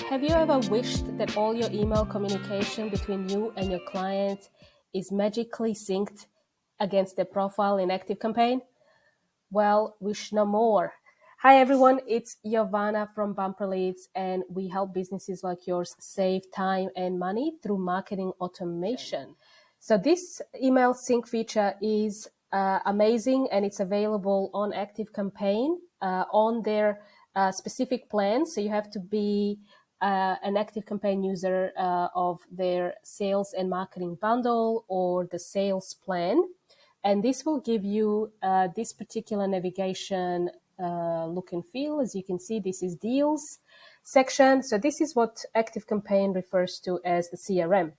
Have you ever wished that all your email communication between you and your client is magically synced against their profile in ActiveCampaign? Well, wish no more. Hi everyone, it's Giovanna from Bumper Leads, and we help businesses like yours save time and money through marketing automation. So this email sync feature is amazing, and it's available on ActiveCampaign on their specific plans. So you have to be an ActiveCampaign user of their sales and marketing bundle or the sales plan. And this will give you this particular navigation look and feel. As you can see, this is deals section. So this is what ActiveCampaign refers to as the CRM.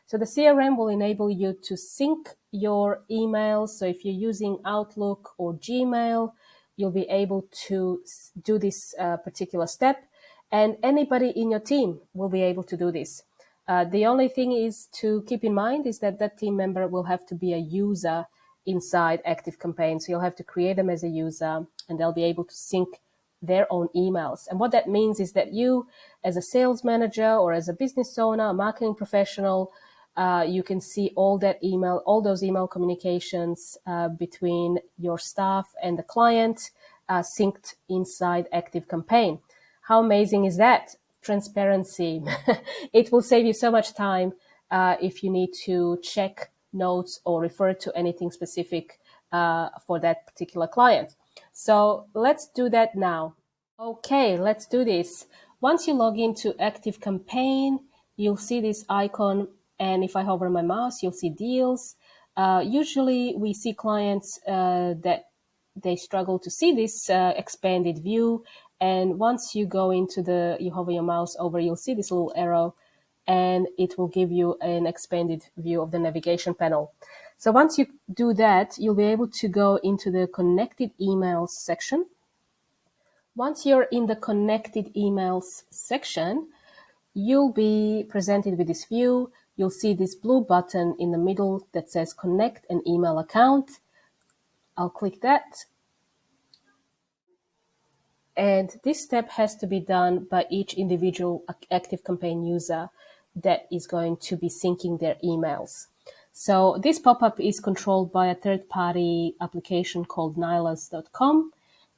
So the CRM will enable you to sync your emails. So if you're using Outlook or Gmail, you'll be able to do this particular step. And anybody in your team will be able to do this. The only thing is to keep in mind is that that team member will have to be a user inside ActiveCampaign. So you'll have to create them as a user, and they'll be able to sync their own emails. And what that means is that you, as a sales manager or as a business owner, a marketing professional, you can see all those email communications between your staff and the client synced inside ActiveCampaign. How amazing is that? Transparency. It will save you so much time if you need to check notes or refer to anything specific for that particular client. So let's do that now. Okay, let's do this. Once you log into ActiveCampaign, you'll see this icon, and if I hover my mouse, you'll see deals. Usually we see clients that they struggle to see this expanded view, and once you go into you hover your mouse over, you'll see this little arrow, and it will give you an expanded view of the navigation panel. So once you do that, you'll be able to go into the connected emails section. Once you're in the connected emails section, you'll be presented with this view. You'll see this blue button in the middle that says connect an email account. I'll click that. And this step has to be done by each individual ActiveCampaign user that is going to be syncing their emails. So this pop-up is controlled by a third-party application called nylas.com,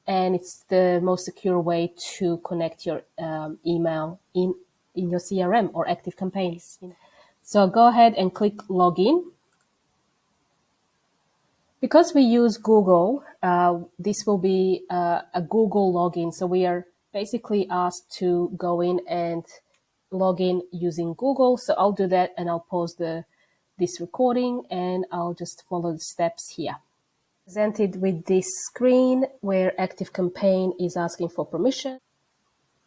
and it's the most secure way to connect your email in your CRM or ActiveCampaigns. So go ahead and click Login. Because we use Google, this will be a Google login. So we are basically asked to go in and log in using Google. So I'll do that, and I'll pause this recording, and I'll just follow the steps here. Presented with this screen where ActiveCampaign is asking for permission.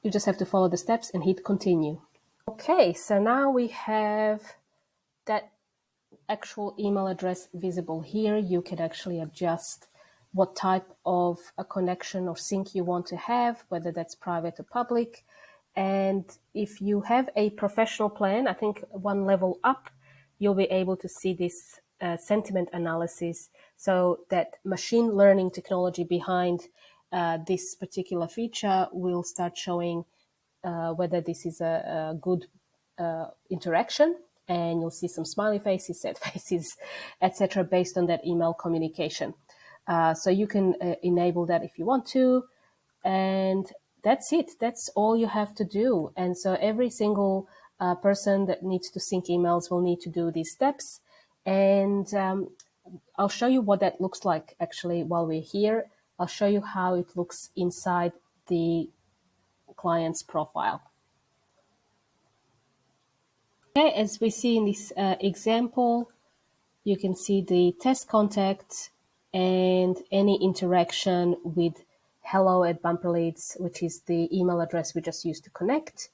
You just have to follow the steps and hit continue. Okay, so now we have that actual email address visible here. You can actually adjust what type of a connection or sync you want to have, whether that's private or public. And if you have a professional plan, I think one level up, you'll be able to see this sentiment analysis. So that machine learning technology behind this particular feature will start showing whether this is a good interaction, and you'll see some smiley faces, sad faces, etc., based on that email communication. So you can enable that if you want to, and that's it. That's all you have to do. And so every single person that needs to sync emails will need to do these steps. And I'll show you what that looks like actually while we're here. I'll show you how it looks inside the client's profile. Okay, as we see in this example, you can see the test contact and any interaction with hello@bumperleads, which is the email address we just used to connect,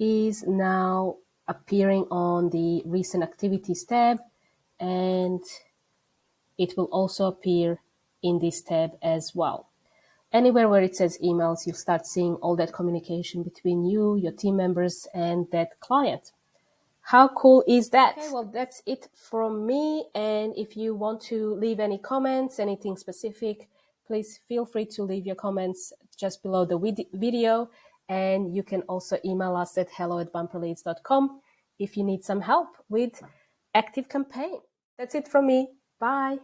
is now appearing on the recent activities tab, and it will also appear in this tab as well. Anywhere where it says emails, you'll start seeing all that communication between you, your team members, and that client. How cool is that? Okay, well, that's it from me. And if you want to leave any comments, anything specific, please feel free to leave your comments just below the video. And you can also email us at hello@bumperleads.com if you need some help with ActiveCampaign. That's it from me. Bye.